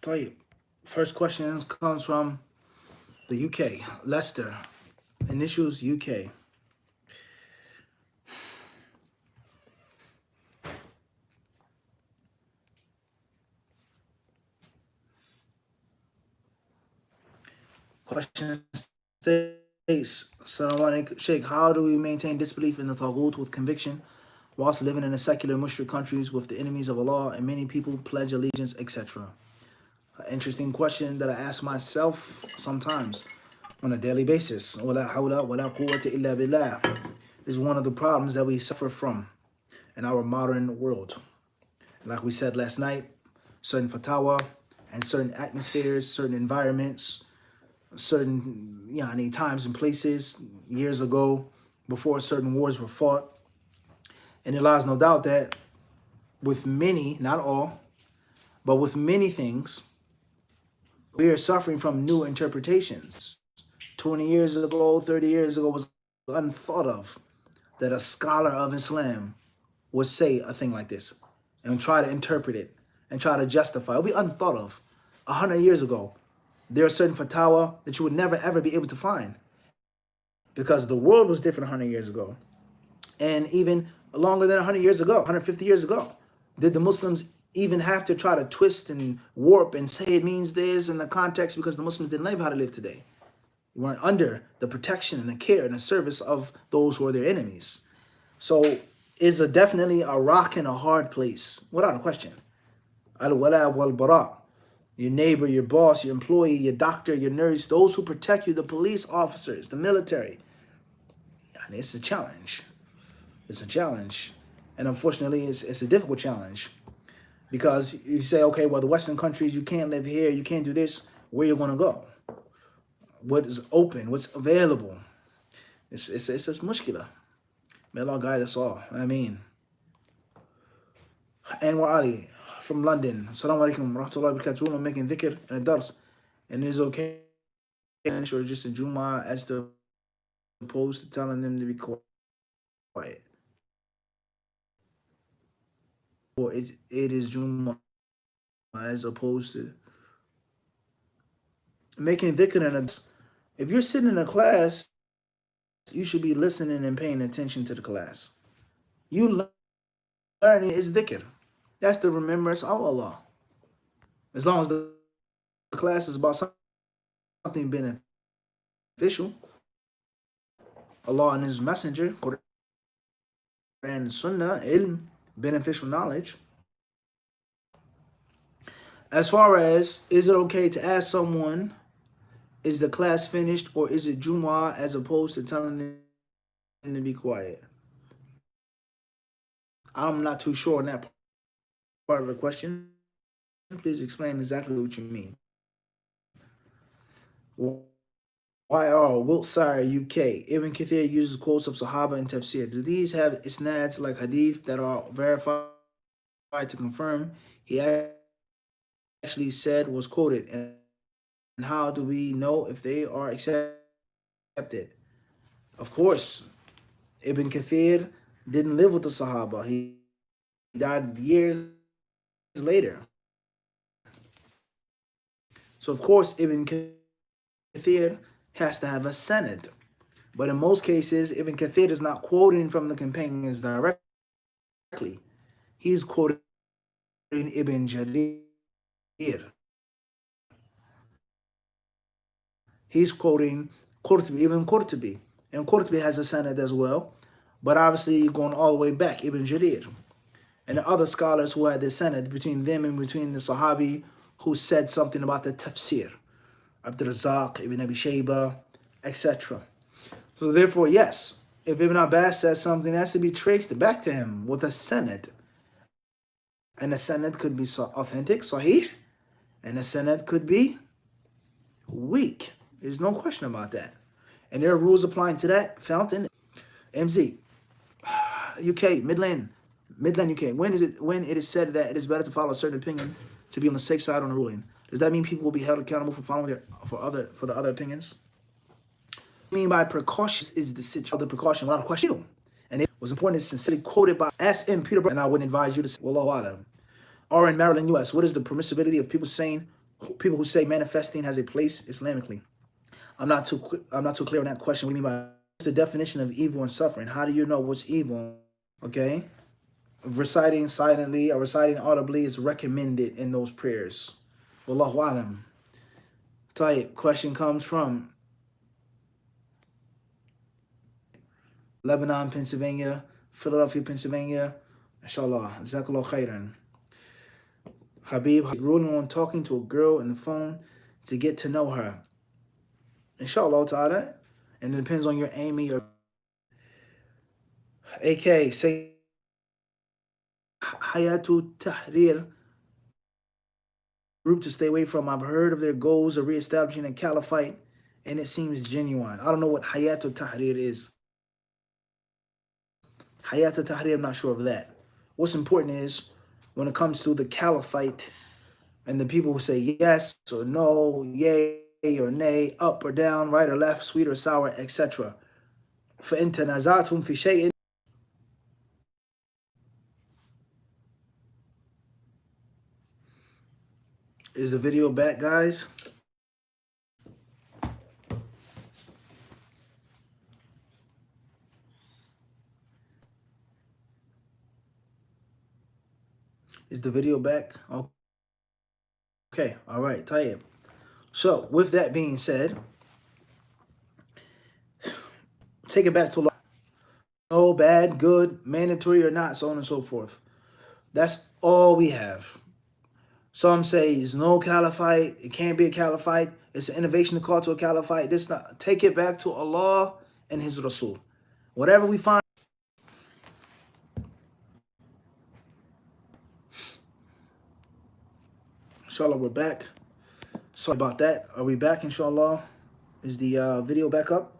طيب. First question comes from the UK. Leicester. Initials UK. Question states, Salaam Sheikh, how do we maintain disbelief in the Taghut with conviction whilst living in the secular Mushrik countries with the enemies of Allah and many people pledge allegiance, etc.? An interesting question that I ask myself sometimes on a daily basis. Wala hawla wala quwwata illa billah is one of the problems that we suffer from in our modern world. Like we said last night, certain fatwa and certain atmospheres, certain environments, certain times and places years ago before certain wars were fought. And there lies no doubt that with many, not all, but with many things, we are suffering from new interpretations. 20 years ago, 30 years ago was unthought of that a scholar of Islam would say a thing like this and try to interpret it and try to justify. It would be unthought of. 100 years ago, there are certain fatwa that you would never ever be able to find because the world was different 100 years ago. And even longer than 100 years ago, 150 years ago, did the Muslims even have to try to twist and warp and say it means this in the context because the Muslims didn't live how to live today. They weren't under the protection and the care and the service of those who are their enemies. So it's definitely a rock and a hard place, without a question. Al-wala wal-bara. Your neighbor, your boss, your employee, your doctor, your nurse, those who protect you, the police officers, the military. And it's a challenge. It's a challenge. And unfortunately, it's a difficult challenge. Because you say, okay, well, the Western countries, you can't live here, you can't do this. Where you going to go? What is open? What's available? It's mushkila. May Allah guide us all. I mean. Anwar Ali from London. Assalamu alaikum wa rahmatullahi wa barakatuh. I'm making dhikr and a dars. And it is okay or just a Jumu'ah as opposed to telling them to be quiet. Or it is Jumu'ah as opposed to making dhikr and a dars. If you're sitting in a class, you should be listening and paying attention to the class. You learning is dhikr. That's the remembrance of Allah. As long as the class is about something beneficial, Allah and His Messenger, Quran and Sunnah, ilm, beneficial knowledge. As far as, is it okay to ask someone, is the class finished or is it Jumu'ah as opposed to telling them to be quiet? I'm not too sure on that part of the question. Please explain exactly what you mean. YR, Wiltshire, UK. Ibn Kathir uses quotes of Sahaba and Tafsir. Do these have isnads like hadith that are verified to confirm he actually said was quoted? And how do we know if they are accepted? Of course, Ibn Kathir didn't live with the Sahaba. He died years later. So, of course, Ibn Kathir has to have a sanad. But in most cases, Ibn Kathir is not quoting from the companions directly. He's quoting Ibn Jarir. He's quoting Qurtubi, Ibn Qurtubi. And Qurtubi has a sanad as well. But obviously, going all the way back, Ibn Jarir. And the other scholars who had the sanad between them and between the Sahabi who said something about the tafsir. Abd al-Razzaq, Ibn Abi Shayba, etc. So therefore, yes, if Ibn Abbas says something, it has to be traced back to him with a sanad. And the sanad could be authentic, sahih, and the sanad could be weak. There's no question about that. And there are rules applying to that found in MZ, UK, Midland UK. When it is said that it is better to follow a certain opinion to be on the safe side on the ruling, does that mean people will be held accountable for following for the other opinions? What I mean by precautions is the situation of the precaution without a question. And it was important to sincerely quoted by S.M. Peterborough, and I would advise you to say, Wallahu alam. Or in Maryland, U.S., what is the permissibility of people saying people who say manifesting has a place Islamically. I'm not too clear on that question. What do you mean by what's the definition of evil and suffering? How do you know what's evil? Okay, reciting silently or reciting audibly is recommended in those prayers. Wallahu alam. Type question comes from Lebanon, Pennsylvania, Philadelphia, Pennsylvania. Inshallah. Jazakallah khairan. Habib, ruling on talking to a girl on the phone to get to know her. Inshallah ta'ala. And it depends on your aiming. Your AK, say Hayatu Tahrir group to stay away from. I've heard of their goals of reestablishing a caliphate, and it seems genuine. I don't know what Hayatu Tahrir is. Hayatu Tahrir, I'm not sure of that. What's important is when it comes to the caliphate and the people who say yes or no, yay or nay, up or down, right or left, sweet or sour, etc. فَإِن تَنَازَعْتُمْ فِي شَيْءٍ. Is the video back, guys? Is the video back? Okay, all right, Tayyib. So, with that being said, take it back to Allah. No, bad, good, mandatory or not, so on and so forth. That's all we have. Some say it's no caliphate, it can't be a caliphate, it's an innovation to call to a caliphate. This not, take it back to Allah and His Rasul. Whatever we find. Inshallah, we're back. Sorry about that. Are we back, inshallah? Is the video back up?